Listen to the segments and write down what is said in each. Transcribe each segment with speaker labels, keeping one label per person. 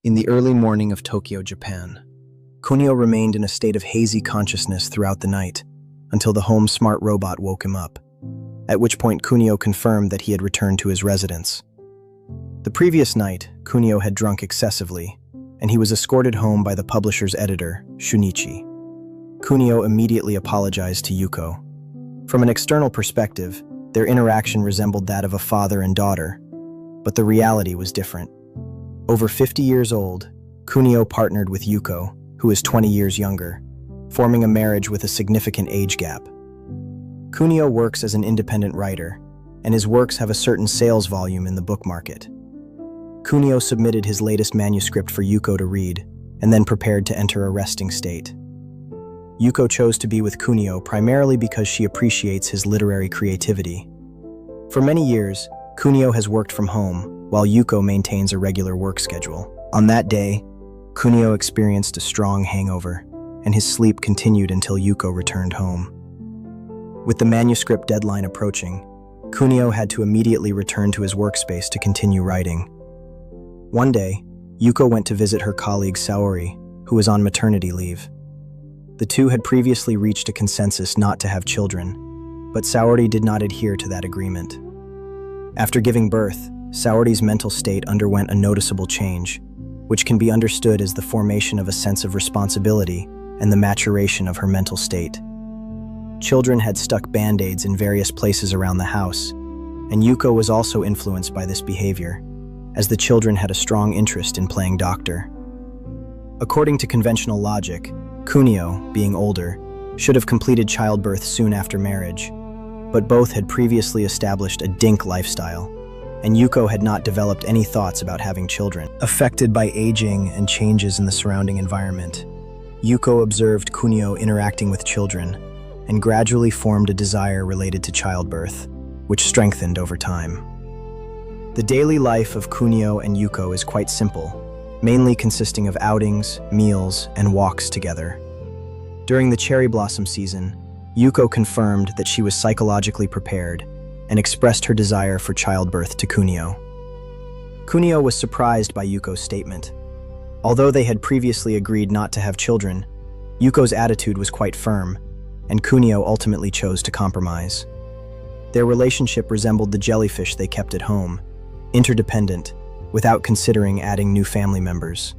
Speaker 1: In the early morning of Tokyo, Japan, Kunio remained in a state of hazy consciousness throughout the night until the home smart robot woke him up, at which point Kunio confirmed that he had returned to his residence. The previous night, Kunio had drunk excessively, and he was escorted home by the publisher's editor, Shunichi. Kunio immediately apologized to Yuko. From an external perspective, their interaction resembled that of a father and daughter, but the reality was different. Over 50 years old, Kunio partnered with Yuko, who is 20 years younger, forming a marriage with a significant age gap. Kunio works as an independent writer, and his works have a certain sales volume in the book market. Kunio submitted his latest manuscript for Yuko to read, and then prepared to enter a resting state. Yuko chose to be with Kunio primarily because she appreciates his literary creativity. For many years, Kunio has worked from home, while Yuko maintains a regular work schedule. On that day, Kunio experienced a strong hangover, and his sleep continued until Yuko returned home. With the manuscript deadline approaching, Kunio had to immediately return to his workspace to continue writing. One day, Yuko went to visit her colleague Saori, who was on maternity leave. The two had previously reached a consensus not to have children, but Saori did not adhere to that agreement. After giving birth, Saori's mental state underwent a noticeable change, which can be understood as the formation of a sense of responsibility and the maturation of her mental state. Children had stuck band-aids in various places around the house, and Yuko was also influenced by this behavior, as the children had a strong interest in playing doctor. According to conventional logic, Kunio, being older, should have completed childbirth soon after marriage, but both had previously established a dink lifestyle, and Yuko had not developed any thoughts about having children. Affected by aging and changes in the surrounding environment, Yuko observed Kunio interacting with children and gradually formed a desire related to childbirth, which strengthened over time. The daily life of Kunio and Yuko is quite simple, mainly consisting of outings, meals, and walks together. During the cherry blossom season, Yuko confirmed that she was psychologically prepared and expressed her desire for childbirth to Kunio. Kunio was surprised by Yuko's statement. Although they had previously agreed not to have children, Yuko's attitude was quite firm, and Kunio ultimately chose to compromise. Their relationship resembled the jellyfish they kept at home, interdependent, without considering adding new family members.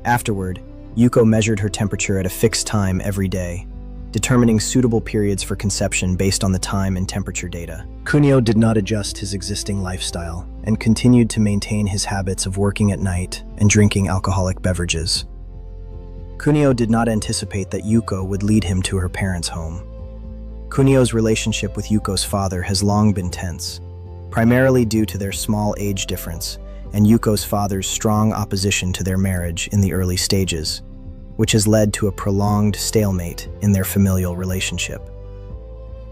Speaker 1: Afterward, Yuko measured her temperature at a fixed time every day, determining suitable periods for conception based on the time and temperature data. Kunio did not adjust his existing lifestyle and continued to maintain his habits of working at night and drinking alcoholic beverages. Kunio did not anticipate that Yuko would lead him to her parents' home. Kunio's relationship with Yuko's father has long been tense, primarily due to their small age difference and Yuko's father's strong opposition to their marriage in the early stages, which has led to a prolonged stalemate in their familial relationship.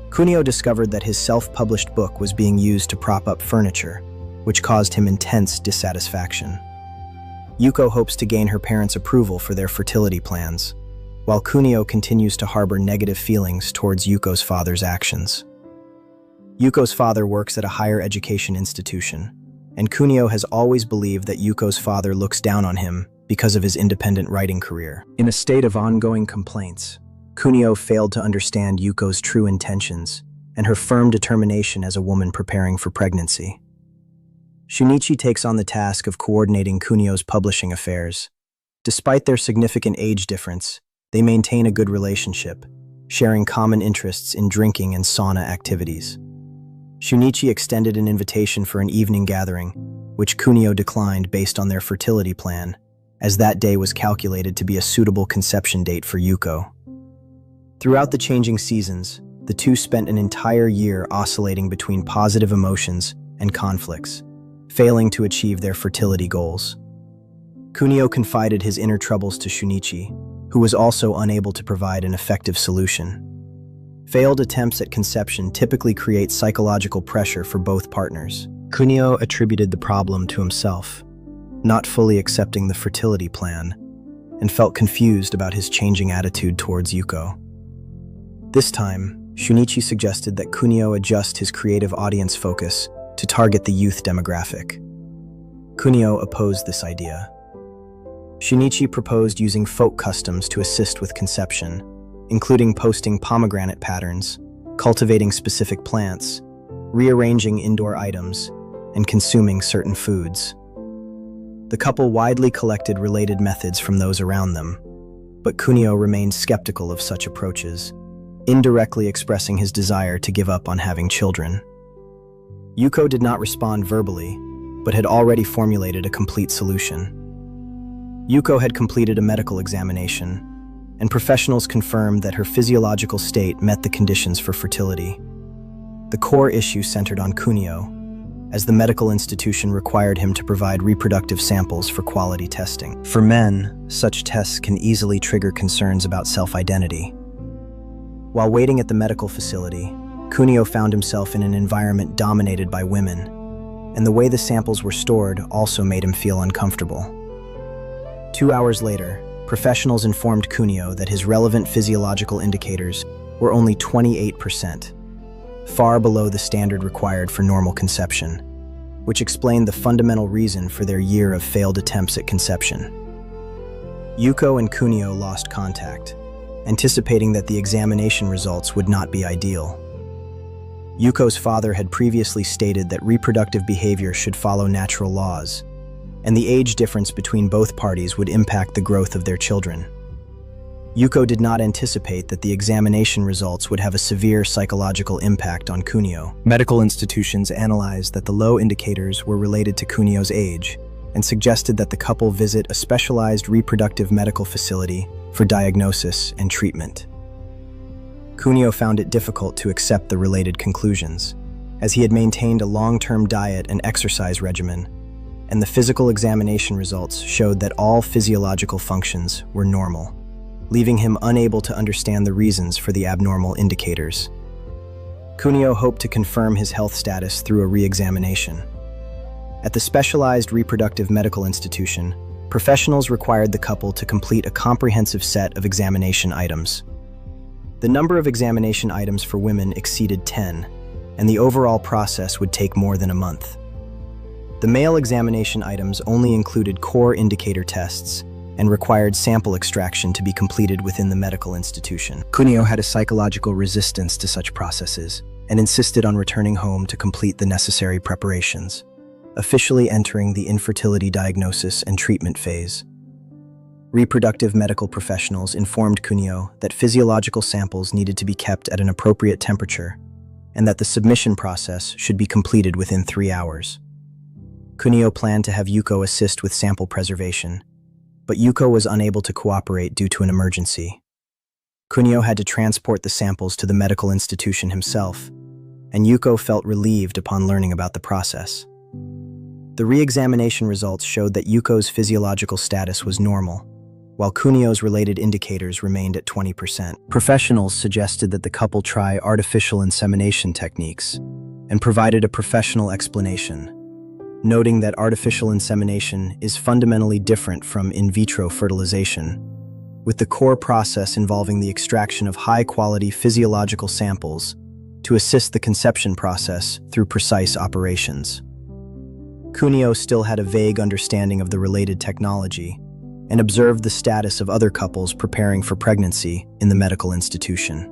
Speaker 1: Kunio discovered that his self-published book was being used to prop up furniture, which caused him intense dissatisfaction. Yuko hopes to gain her parents' approval for their fertility plans, while Kunio continues to harbor negative feelings towards Yuko's father's actions. Yuko's father works at a higher education institution, and Kunio has always believed that Yuko's father looks down on him because of his independent writing career. In a state of ongoing complaints, Kunio failed to understand Yuko's true intentions and her firm determination as a woman preparing for pregnancy. Shunichi takes on the task of coordinating Kunio's publishing affairs. Despite their significant age difference, they maintain a good relationship, sharing common interests in drinking and sauna activities. Shunichi extended an invitation for an evening gathering, which Kunio declined based on their fertility plan, as that day was calculated to be a suitable conception date for Yuko. Throughout the changing seasons, the two spent an entire year oscillating between positive emotions and conflicts, failing to achieve their fertility goals. Kunio confided his inner troubles to Shunichi, who was also unable to provide an effective solution. Failed attempts at conception typically create psychological pressure for both partners. Kunio attributed the problem to himself, not fully accepting the fertility plan, and felt confused about his changing attitude towards Yuko. This time, Shunichi suggested that Kunio adjust his creative audience focus to target the youth demographic. Kunio opposed this idea. Shinichi proposed using folk customs to assist with conception, including posting pomegranate patterns, cultivating specific plants, rearranging indoor items, and consuming certain foods. The couple widely collected related methods from those around them, but Kunio remained skeptical of such approaches, indirectly expressing his desire to give up on having children. Yuko did not respond verbally, but had already formulated a complete solution. Yuko had completed a medical examination, and professionals confirmed that her physiological state met the conditions for fertility. The core issue centered on Kunio, as the medical institution required him to provide reproductive samples for quality testing. For men, such tests can easily trigger concerns about self-identity. While waiting at the medical facility, Kunio found himself in an environment dominated by women, and the way the samples were stored also made him feel uncomfortable. 2 hours later, professionals informed Kunio that his relevant physiological indicators were only 28%, far below the standard required for normal conception, which explained the fundamental reason for their year of failed attempts at conception. Yuko and Kunio lost contact, anticipating that the examination results would not be ideal. Yuko's father had previously stated that reproductive behavior should follow natural laws, and the age difference between both parties would impact the growth of their children. Yuko did not anticipate that the examination results would have a severe psychological impact on Kunio. Medical institutions analyzed that the low indicators were related to Kunio's age and suggested that the couple visit a specialized reproductive medical facility for diagnosis and treatment. Kunio found it difficult to accept the related conclusions, as he had maintained a long-term diet and exercise regimen, and the physical examination results showed that all physiological functions were normal, leaving him unable to understand the reasons for the abnormal indicators. Kunio hoped to confirm his health status through a re-examination. At the specialized reproductive medical institution, professionals required the couple to complete a comprehensive set of examination items. The number of examination items for women exceeded 10, and the overall process would take more than a month. The male examination items only included core indicator tests and required sample extraction to be completed within the medical institution. Kunio had a psychological resistance to such processes and insisted on returning home to complete the necessary preparations, officially entering the infertility diagnosis and treatment phase. Reproductive medical professionals informed Kunio that physiological samples needed to be kept at an appropriate temperature and that the submission process should be completed within 3 hours. Kunio planned to have Yuko assist with sample preservation, but Yuko was unable to cooperate due to an emergency. Kunio had to transport the samples to the medical institution himself, and Yuko felt relieved upon learning about the process. The re-examination results showed that Yuko's physiological status was normal, while Kunio's related indicators remained at 20%. Professionals suggested that the couple try artificial insemination techniques and provided a professional explanation, noting that artificial insemination is fundamentally different from in vitro fertilization, with the core process involving the extraction of high-quality physiological samples to assist the conception process through precise operations. Kunio still had a vague understanding of the related technology and observed the status of other couples preparing for pregnancy in the medical institution.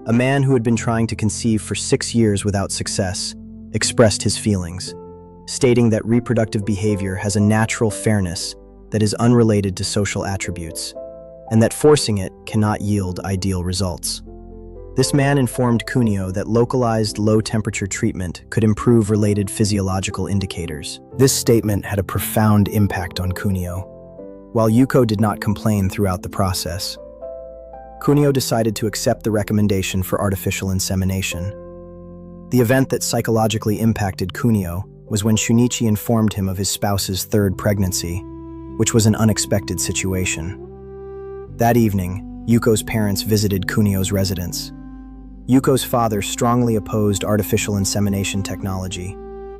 Speaker 1: A man who had been trying to conceive for 6 years without success expressed his feelings, stating that reproductive behavior has a natural fairness that is unrelated to social attributes, and that forcing it cannot yield ideal results. This man informed Kunio that localized low-temperature treatment could improve related physiological indicators. This statement had a profound impact on Kunio. While Yuko did not complain throughout the process, Kunio decided to accept the recommendation for artificial insemination. The event that psychologically impacted Kunio was when Shunichi informed him of his spouse's 3rd pregnancy, which was an unexpected situation. That evening, Yuko's parents visited Kunio's residence. Yuko's father strongly opposed artificial insemination technology,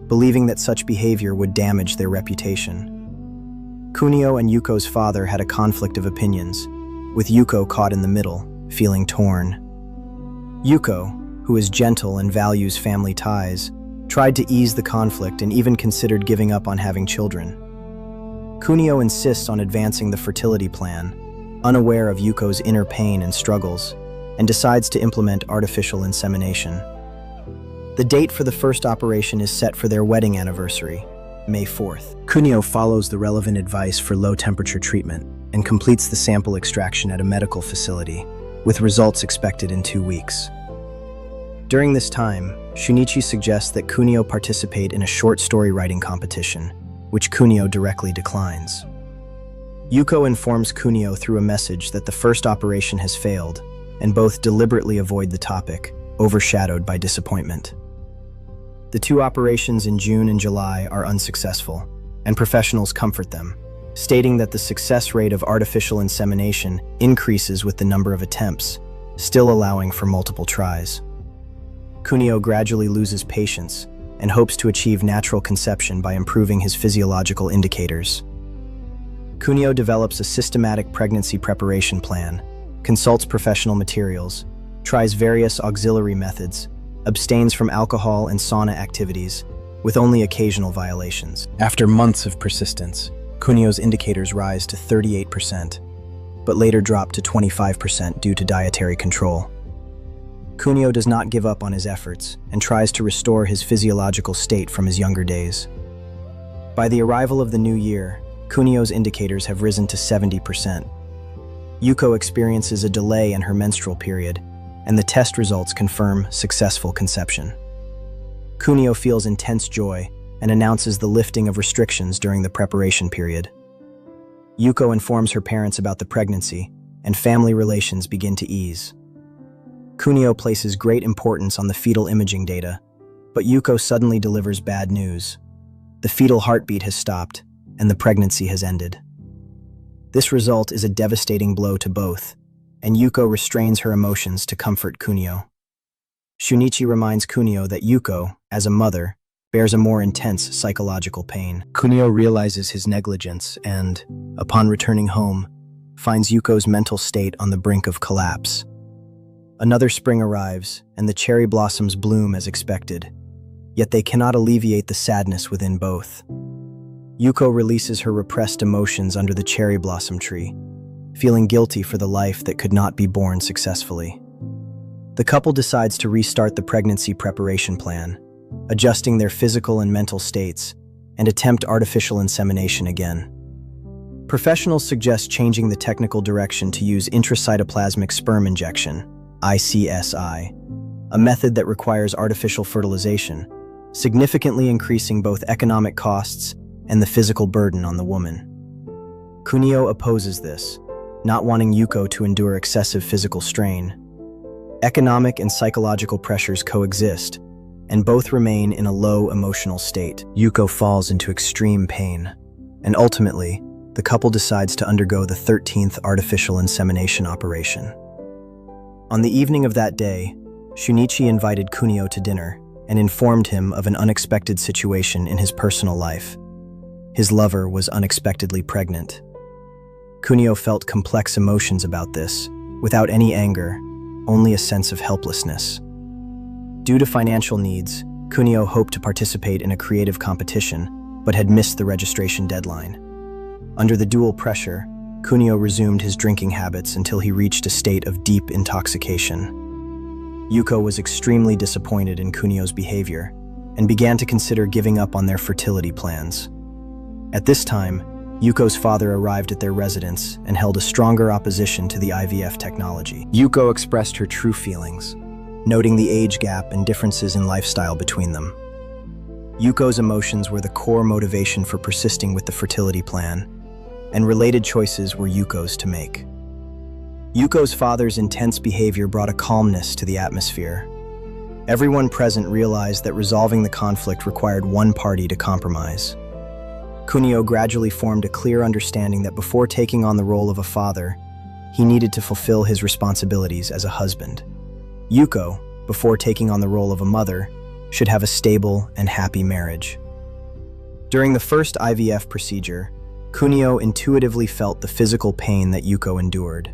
Speaker 1: believing that such behavior would damage their reputation. Kunio and Yuko's father had a conflict of opinions, with Yuko caught in the middle, feeling torn. Yuko, who is gentle and values family ties, tried to ease the conflict and even considered giving up on having children. Kunio insists on advancing the fertility plan, unaware of Yuko's inner pain and struggles, and decides to implement artificial insemination. The date for the first operation is set for their wedding anniversary, May 4th. Kunio follows the relevant advice for low-temperature treatment and completes the sample extraction at a medical facility, with results expected in 2 weeks. During this time, Shunichi suggests that Kunio participate in a short story writing competition, which Kunio directly declines. Yuko informs Kunio through a message that the first operation has failed, and both deliberately avoid the topic, overshadowed by disappointment. The 2 operations in June and July are unsuccessful, and professionals comfort them, stating that the success rate of artificial insemination increases with the number of attempts, still allowing for multiple tries. Kunio gradually loses patience and hopes to achieve natural conception by improving his physiological indicators. Kunio develops a systematic pregnancy preparation plan, consults professional materials, tries various auxiliary methods, abstains from alcohol and sauna activities, with only occasional violations. After months of persistence, Kunio's indicators rise to 38%, but later drop to 25% due to dietary control. Kunio does not give up on his efforts and tries to restore his physiological state from his younger days. By the arrival of the new year, Kunio's indicators have risen to 70%. Yuko experiences a delay in her menstrual period, and the test results confirm successful conception. Kunio feels intense joy and announces the lifting of restrictions during the preparation period. Yuko informs her parents about the pregnancy, and family relations begin to ease. Kunio places great importance on the fetal imaging data, but Yuko suddenly delivers bad news. The fetal heartbeat has stopped, and the pregnancy has ended. This result is a devastating blow to both, and Yuko restrains her emotions to comfort Kunio. Shunichi reminds Kunio that Yuko, as a mother, bears a more intense psychological pain. Kunio realizes his negligence and, upon returning home, finds Yuko's mental state on the brink of collapse. Another spring arrives, and the cherry blossoms bloom as expected, yet they cannot alleviate the sadness within both. Yuko releases her repressed emotions under the cherry blossom tree, feeling guilty for the life that could not be born successfully. The couple decides to restart the pregnancy preparation plan, adjusting their physical and mental states, and attempt artificial insemination again. Professionals suggest changing the technical direction to use intracytoplasmic sperm injection, ICSI, a method that requires artificial fertilization, significantly increasing both economic costs and the physical burden on the woman. Kunio opposes this, not wanting Yuko to endure excessive physical strain. Economic and psychological pressures coexist, and both remain in a low emotional state. Yuko falls into extreme pain, and ultimately, the couple decides to undergo the 13th artificial insemination operation. On the evening of that day, Shunichi invited Kunio to dinner and informed him of an unexpected situation in his personal life. His lover was unexpectedly pregnant. Kunio felt complex emotions about this, without any anger, only a sense of helplessness. Due to financial needs, Kunio hoped to participate in a creative competition, but had missed the registration deadline. Under the dual pressure, Kunio resumed his drinking habits until he reached a state of deep intoxication. Yuko was extremely disappointed in Kunio's behavior and began to consider giving up on their fertility plans. At this time, Yuko's father arrived at their residence and held a stronger opposition to the IVF technology. Yuko expressed her true feelings, noting the age gap and differences in lifestyle between them. Yuko's emotions were the core motivation for persisting with the fertility plan, and related choices were Yuko's to make. Yuko's father's intense behavior brought a calmness to the atmosphere. Everyone present realized that resolving the conflict required one party to compromise. Kunio gradually formed a clear understanding that before taking on the role of a father, he needed to fulfill his responsibilities as a husband. Yuko, before taking on the role of a mother, should have a stable and happy marriage. During the first IVF procedure, Kunio intuitively felt the physical pain that Yuko endured.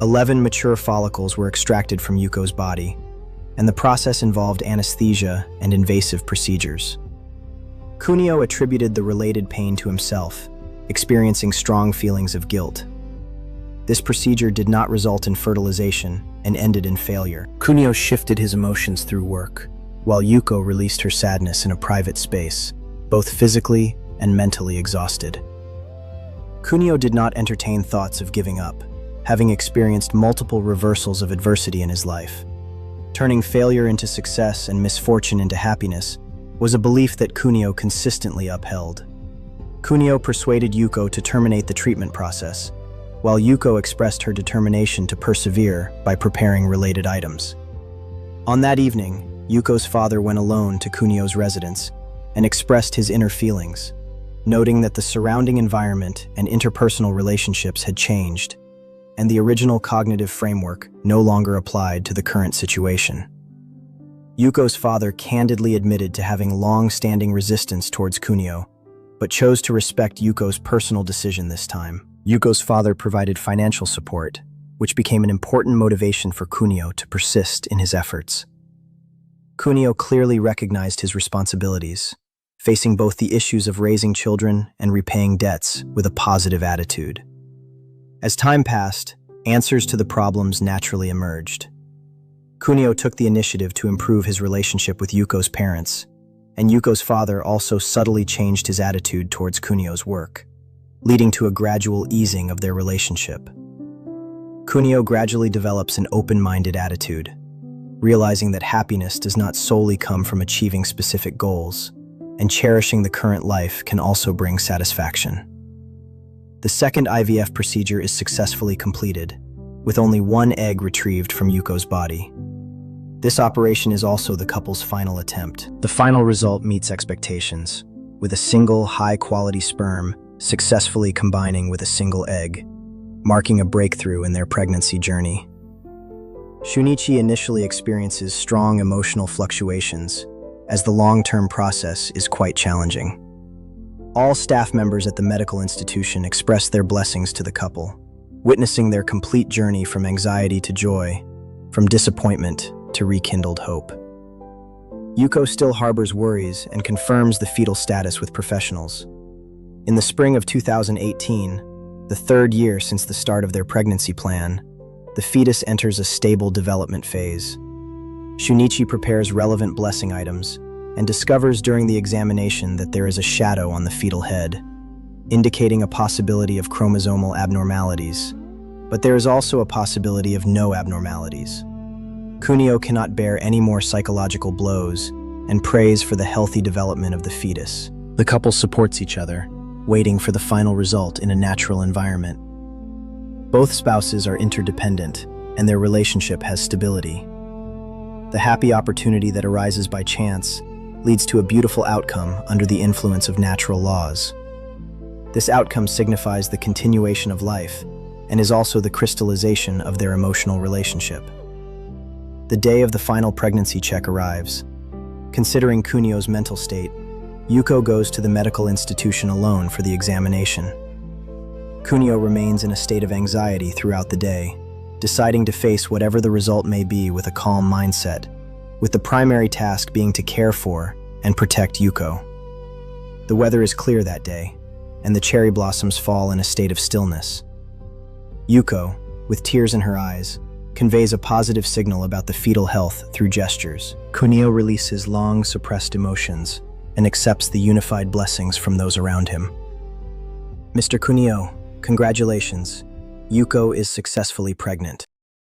Speaker 1: 11 mature follicles were extracted from Yuko's body, and the process involved anesthesia and invasive procedures. Kunio attributed the related pain to himself experiencing strong feelings of guilt. This procedure did not result in fertilization and ended in failure. Kunio shifted his emotions through work, while Yuko released her sadness in a private space, both physically and mentally exhausted. Kunio did not entertain thoughts of giving up, having experienced multiple reversals of adversity in his life. Turning failure into success and misfortune into happiness was a belief that Kunio consistently upheld. Kunio persuaded Yuko to terminate the treatment process, while Yuko expressed her determination to persevere by preparing related items. On that evening, Yuko's father went alone to Kunio's residence and expressed his inner feelings, noting that the surrounding environment and interpersonal relationships had changed, and the original cognitive framework no longer applied to the current situation. Yuko's father candidly admitted to having long-standing resistance towards Kunio, but chose to respect Yuko's personal decision this time. Yuko's father provided financial support, which became an important motivation for Kunio to persist in his efforts. Kunio clearly recognized his responsibilities, facing both the issues of raising children and repaying debts with a positive attitude. As time passed, answers to the problems naturally emerged. Kunio took the initiative to improve his relationship with Yuko's parents, and Yuko's father also subtly changed his attitude towards Kunio's work, leading to a gradual easing of their relationship. Kunio gradually develops an open-minded attitude, realizing that happiness does not solely come from achieving specific goals, and cherishing the current life can also bring satisfaction. The second IVF procedure is successfully completed, with only one egg retrieved from Yuko's body. This operation is also the couple's final attempt. The final result meets expectations, with a single high-quality sperm successfully combining with a single egg, marking a breakthrough in their pregnancy journey. Shunichi initially experiences strong emotional fluctuations, as the long-term process is quite challenging. All staff members at the medical institution express their blessings to the couple, witnessing their complete journey from anxiety to joy, from disappointment to rekindled hope. Yuko still harbors worries and confirms the fetal status with professionals. In the spring of 2018, the third year since the start of their pregnancy plan, the fetus enters a stable development phase. Shunichi prepares relevant blessing items and discovers during the examination that there is a shadow on the fetal head, indicating a possibility of chromosomal abnormalities, but there is also a possibility of no abnormalities. Kunio cannot bear any more psychological blows and prays for the healthy development of the fetus. The couple supports each other, waiting for the final result in a natural environment. Both spouses are interdependent, and their relationship has stability. The happy opportunity that arises by chance leads to a beautiful outcome under the influence of natural laws. This outcome signifies the continuation of life and is also the crystallization of their emotional relationship. The day of the final pregnancy check arrives. Considering Kunio's mental state, Yuko goes to the medical institution alone for the examination. Kunio remains in a state of anxiety throughout the day, deciding to face whatever the result may be with a calm mindset, with the primary task being to care for and protect Yuko. The weather is clear that day, and the cherry blossoms fall in a state of stillness. Yuko, with tears in her eyes, conveys a positive signal about the fetal health through gestures. Kunio releases long suppressed emotions and accepts the unified blessings from those around him. Mr. Kunio, congratulations. Yuko is successfully pregnant.